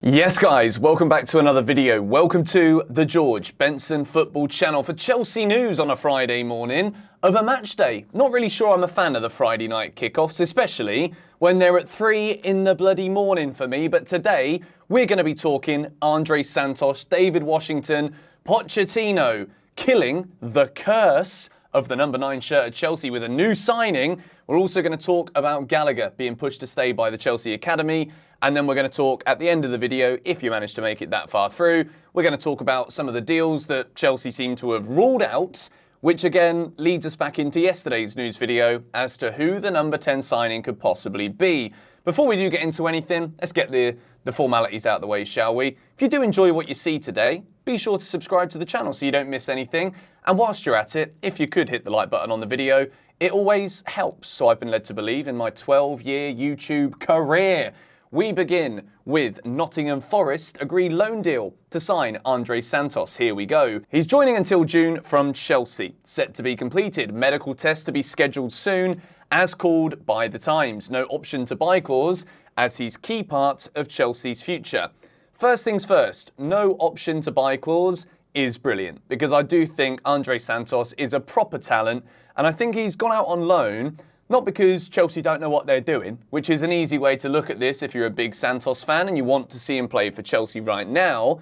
Yes guys, welcome back to another video. Welcome to the George Benson football channel for Chelsea news on a Friday morning of a match day. Not really sure I'm a fan of the Friday night kickoffs, especially when they're at 3 in the bloody morning for me. But today we're going to be talking Andre Santos, David Washington, Pochettino, killing the curse of the number 9 shirt at Chelsea with a new signing. We're also going to talk about Gallagher being pushed to stay by the Chelsea Academy. And then we're going to talk at the end of the video, if you manage to make it that far through, we're going to talk about some of the deals that Chelsea seem to have ruled out, which again leads us back into yesterday's news video as to who the number 10 signing could possibly be. Before we do get into anything, let's get the formalities out of the way, shall we? If you do enjoy what you see today, be sure to subscribe to the channel so you don't miss anything. And whilst you're at it, if you could hit the like button on the video, it always helps. So I've been led to believe in my 12-year YouTube career. We begin with Nottingham Forest agreed loan deal to sign Andre Santos. Here we go. He's joining until June from Chelsea. Set to be completed. Medical test to be scheduled soon, as called by the Times. No option to buy clause, as he's key part of Chelsea's future. First things first, no option to buy clause is brilliant, because I do think Andre Santos is a proper talent, and I think he's gone out on loan not because Chelsea don't know what they're doing, which is an easy way to look at this if you're a big Santos fan and you want to see him play for Chelsea right now.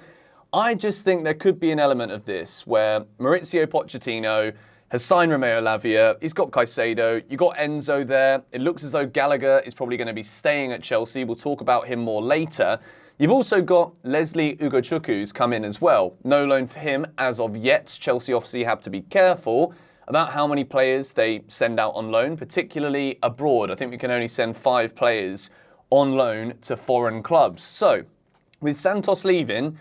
I just think there could be an element of this where Mauricio Pochettino has signed Romeo Lavia, he's got Caicedo, you've got Enzo there. It looks as though Gallagher is probably going to be staying at Chelsea. We'll talk about him more later. You've also got Leslie Ugochukwu's come in as well. No loan for him as of yet. Chelsea obviously have to be careful about how many players they send out on loan, particularly abroad. I think we can only send 5 players on loan to foreign clubs. So, with Santos leaving,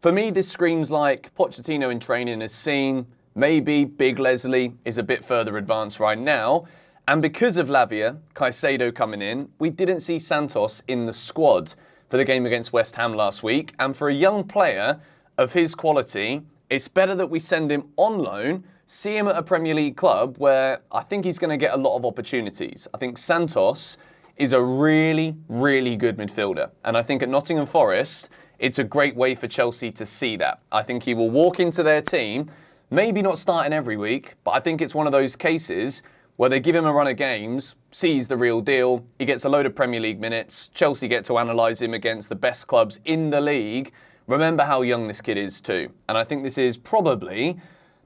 for me this screams like Pochettino in training has seen maybe Big Leslie is a bit further advanced right now. And because of Lavia, Caicedo coming in, we didn't see Santos in the squad for the game against West Ham last week. And for a young player of his quality, it's better that we send him on loan, see him at a Premier League club where I think he's going to get a lot of opportunities. I think Santos is a really, really good midfielder. And I think at Nottingham Forest, it's a great way for Chelsea to see that. I think he will walk into their team, maybe not starting every week, but I think it's one of those cases where they give him a run of games, sees the real deal, he gets a load of Premier League minutes, Chelsea get to analyse him against the best clubs in the league. Remember how young this kid is too. And I think this is probably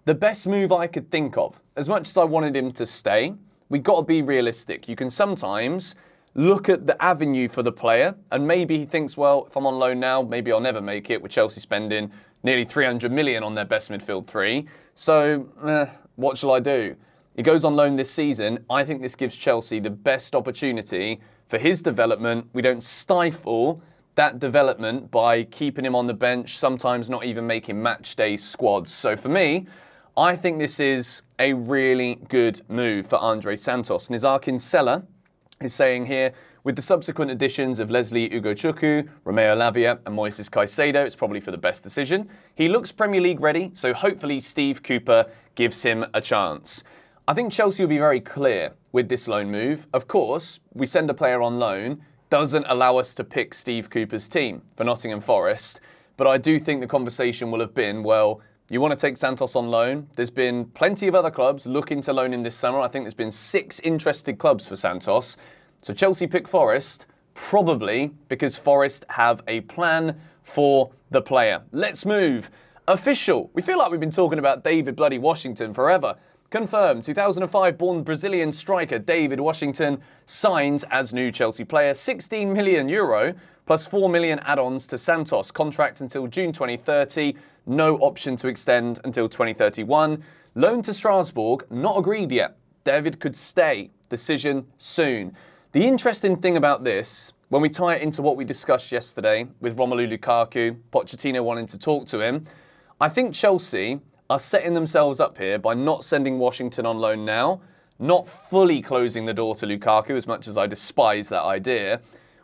the best move I could think of. As much as I wanted him to stay, we got to be realistic. You can sometimes look at the avenue for the player and maybe he thinks, well, if I'm on loan now, maybe I'll never make it, with Chelsea spending nearly 300 million on their best midfield 3. So, what shall I do? He goes on loan this season. I think this gives Chelsea the best opportunity for his development. We don't stifle that development by keeping him on the bench, sometimes not even making match day squads. So for me, I think this is a really good move for Andre Santos. Nizar Kinsella is saying here, with the subsequent additions of Leslie Ugochukwu, Romeo Lavia and Moises Caicedo, it's probably for the best decision. He looks Premier League ready, so hopefully Steve Cooper gives him a chance. I think Chelsea will be very clear with this loan move. Of course, we send a player on loan, doesn't allow us to pick Steve Cooper's team for Nottingham Forest, but I do think the conversation will have been, well, you want to take Santos on loan. There's been plenty of other clubs looking to loan him this summer. I think there's been 6 interested clubs for Santos. So Chelsea pick Forest, probably because Forest have a plan for the player. Let's move. Official. We feel like we've been talking about David bloody Washington forever. Confirmed, 2005-born Brazilian striker David Washington signs as new Chelsea player. €16 million plus 4 million add-ons to Santos. Contract until June 2030. No option to extend until 2031. Loan to Strasbourg, not agreed yet. David could stay. Decision soon. The interesting thing about this, when we tie it into what we discussed yesterday with Romelu Lukaku, Pochettino wanting to talk to him, I think Chelsea are setting themselves up here by not sending Washington on loan now, not fully closing the door to Lukaku, as much as I despise that idea.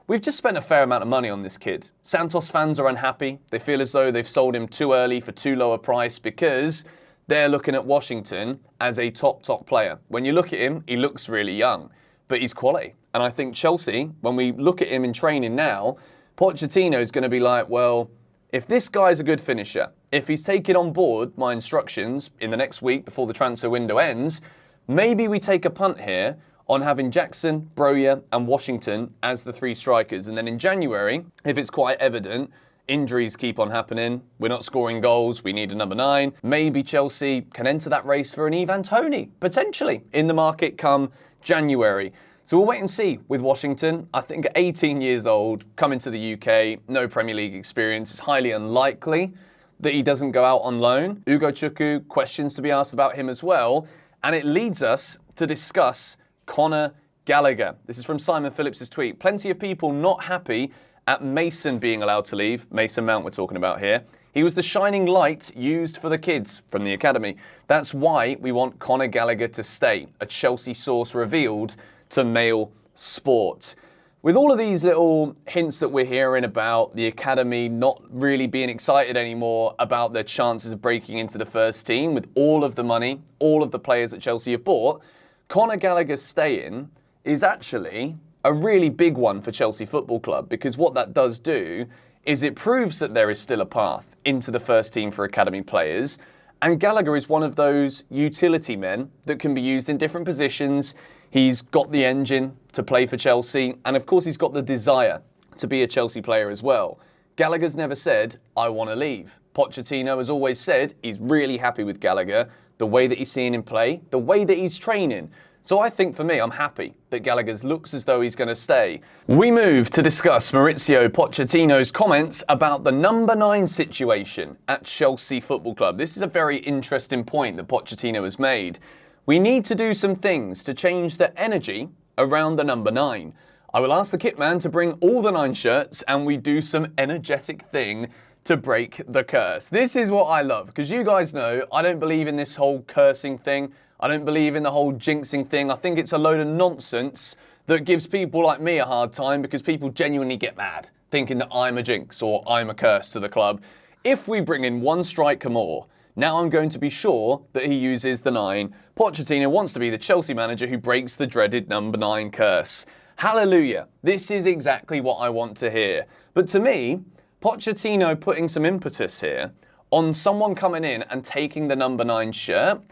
We've just spent a fair amount of money on this kid. Santos fans are unhappy. They feel as though they've sold him too early for too low a price because they're looking at Washington as a top player. When you look at him, he looks really young, but he's quality. And I think Chelsea, when we look at him in training now, Pochettino is going to be like, well, if this guy's a good finisher, if he's taken on board my instructions in the next week before the transfer window ends, maybe we take a punt here on having Jackson, Broja and Washington as the 3 strikers. And then in January, if it's quite evident, injuries keep on happening, we're not scoring goals, we need a number 9, maybe Chelsea can enter that race for an Ivan Toney, potentially, in the market come January. So we'll wait and see with Washington. I think at 18 years old, coming to the UK, no Premier League experience, it's highly unlikely that he doesn't go out on loan. Ugo Chukwu, questions to be asked about him as well. And it leads us to discuss Conor Gallagher. This is from Simon Phillips' tweet. Plenty of people not happy at Mason being allowed to leave. Mason Mount we're talking about here. He was the shining light used for the kids from the academy. That's why we want Conor Gallagher to stay, a Chelsea source revealed to Mail Sport. With all of these little hints that we're hearing about the academy not really being excited anymore about their chances of breaking into the first team, with all of the money, all of the players that Chelsea have bought, Conor Gallagher staying is actually a really big one for Chelsea Football Club, because what that does do is it proves that there is still a path into the first team for academy players. And Gallagher is one of those utility men that can be used in different positions. He's got the engine to play for Chelsea, and of course he's got the desire to be a Chelsea player as well. Gallagher's never said, I want to leave. Pochettino has always said he's really happy with Gallagher, the way that he's seeing him play, the way that he's training. So I think for me, I'm happy that Gallagher looks as though he's going to stay. We move to discuss Mauricio Pochettino's comments about the number 9 situation at Chelsea Football Club. This is a very interesting point that Pochettino has made. We need to do some things to change the energy around the number 9. I will ask the kit man to bring all the 9 shirts and we do some energetic thing to break the curse. This is what I love, because you guys know I don't believe in this whole cursing thing. I don't believe in the whole jinxing thing. I think it's a load of nonsense that gives people like me a hard time, because people genuinely get mad thinking that I'm a jinx or I'm a curse to the club. If we bring in 1 striker more, now I'm going to be sure that he uses the 9. Pochettino wants to be the Chelsea manager who breaks the dreaded number 9 curse. Hallelujah. This is exactly what I want to hear. But to me, Pochettino putting some impetus here on someone coming in and taking the number 9 shirt,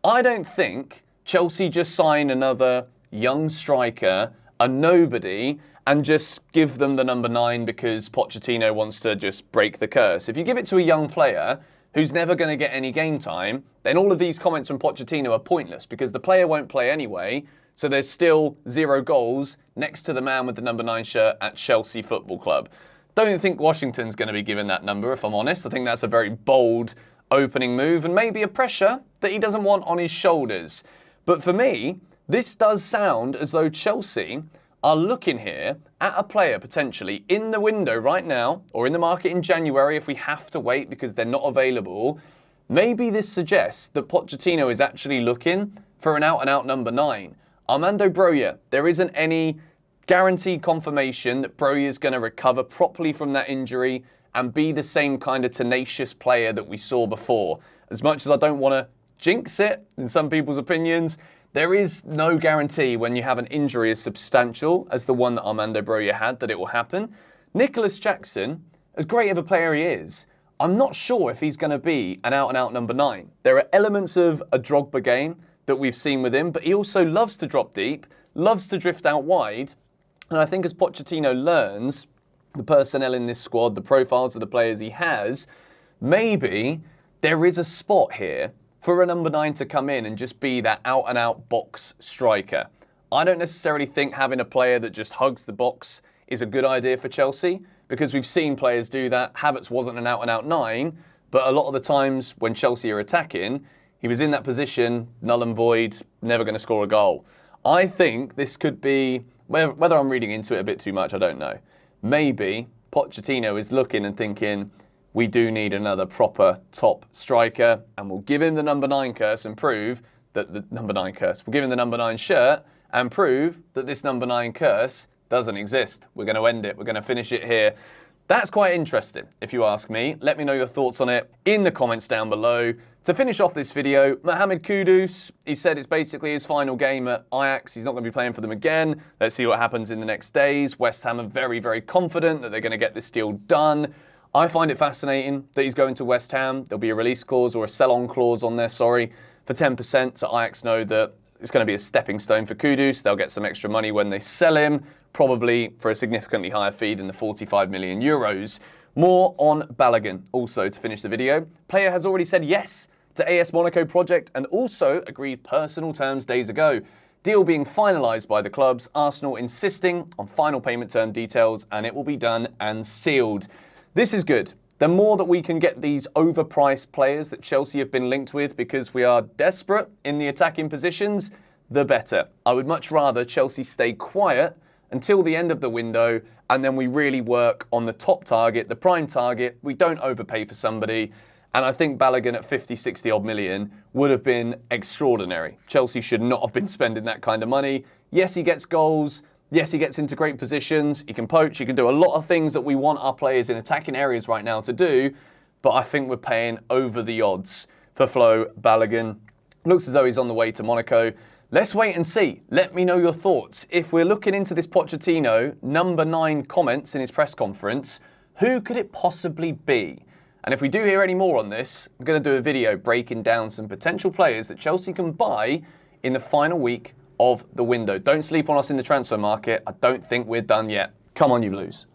I don't think Chelsea just sign another young striker, a nobody, and just give them the number 9 because Pochettino wants to just break the curse. If you give it to a young player who's never going to get any game time, then all of these comments from Pochettino are pointless, because the player won't play anyway, so there's still 0 goals next to the man with the number 9 shirt at Chelsea Football Club. Don't think Washington's going to be given that number, if I'm honest. I think that's a very bold opening move and maybe a pressure that he doesn't want on his shoulders. But for me, this does sound as though Chelsea are looking here at a player potentially in the window right now, or in the market in January if we have to wait because they're not available. Maybe this suggests that Pochettino is actually looking for an out-and-out number 9. Armando Broja, there isn't any guaranteed confirmation that Broja is going to recover properly from that injury and be the same kind of tenacious player that we saw before. As much as I don't want to jinx it, in some people's opinions, there is no guarantee when you have an injury as substantial as the one that Armando Broja had that it will happen. Nicholas Jackson, as great of a player he is, I'm not sure if he's going to be an out-and-out number 9. There are elements of a Drogba game that we've seen with him, but he also loves to drop deep, loves to drift out wide. And I think as Pochettino learns the personnel in this squad, the profiles of the players he has, maybe there is a spot here for a number 9 to come in and just be that out-and-out box striker. I don't necessarily think having a player that just hugs the box is a good idea for Chelsea, because we've seen players do that. Havertz wasn't an out-and-out 9, but a lot of the times when Chelsea are attacking, he was in that position, null and void, never going to score a goal. I think this could be, whether I'm reading into it a bit too much, I don't know. Maybe Pochettino is looking and thinking, we do need another proper top striker, and we'll give him the number 9 curse and prove that the number 9 curse, we'll give him the number 9 shirt and prove that this number 9 curse doesn't exist. We're going to end it. We're going to finish it here. That's quite interesting, if you ask me. Let me know your thoughts on it in the comments down below. To finish off this video, Mohamed Kudus, he said it's basically his final game at Ajax. He's not going to be playing for them again. Let's see what happens in the next days. West Ham are very, very confident that they're going to get this deal done. I find it fascinating that he's going to West Ham. There'll be a release clause or a sell-on clause on there, for 10%. So Ajax know that it's going to be a stepping stone for Kudus. They'll get some extra money when they sell him, probably for a significantly higher fee than the 45 million euros. More on Balogun. Also, to finish the video, Plea has already said yes to AS Monaco project and also agreed personal terms days ago. Deal being finalised by the clubs, Arsenal insisting on final payment term details, and it will be done and sealed. This is good. The more that we can get these overpriced players that Chelsea have been linked with because we are desperate in the attacking positions, the better. I would much rather Chelsea stay quiet until the end of the window and then we really work on the top target, the prime target. We don't overpay for somebody. And I think Balogun at 50, 60 odd million would have been extraordinary. Chelsea should not have been spending that kind of money. Yes, he gets goals. Yes, he gets into great positions. He can poach. He can do a lot of things that we want our players in attacking areas right now to do. But I think we're paying over the odds for Flo Balogun. Looks as though he's on the way to Monaco. Let's wait and see. Let me know your thoughts. If we're looking into this Pochettino, number 9 comments in his press conference, who could it possibly be? And if we do hear any more on this, I'm going to do a video breaking down some potential players that Chelsea can buy in the final week of the window. Don't sleep on us in the transfer market. I don't think we're done yet. Come on, you Blues.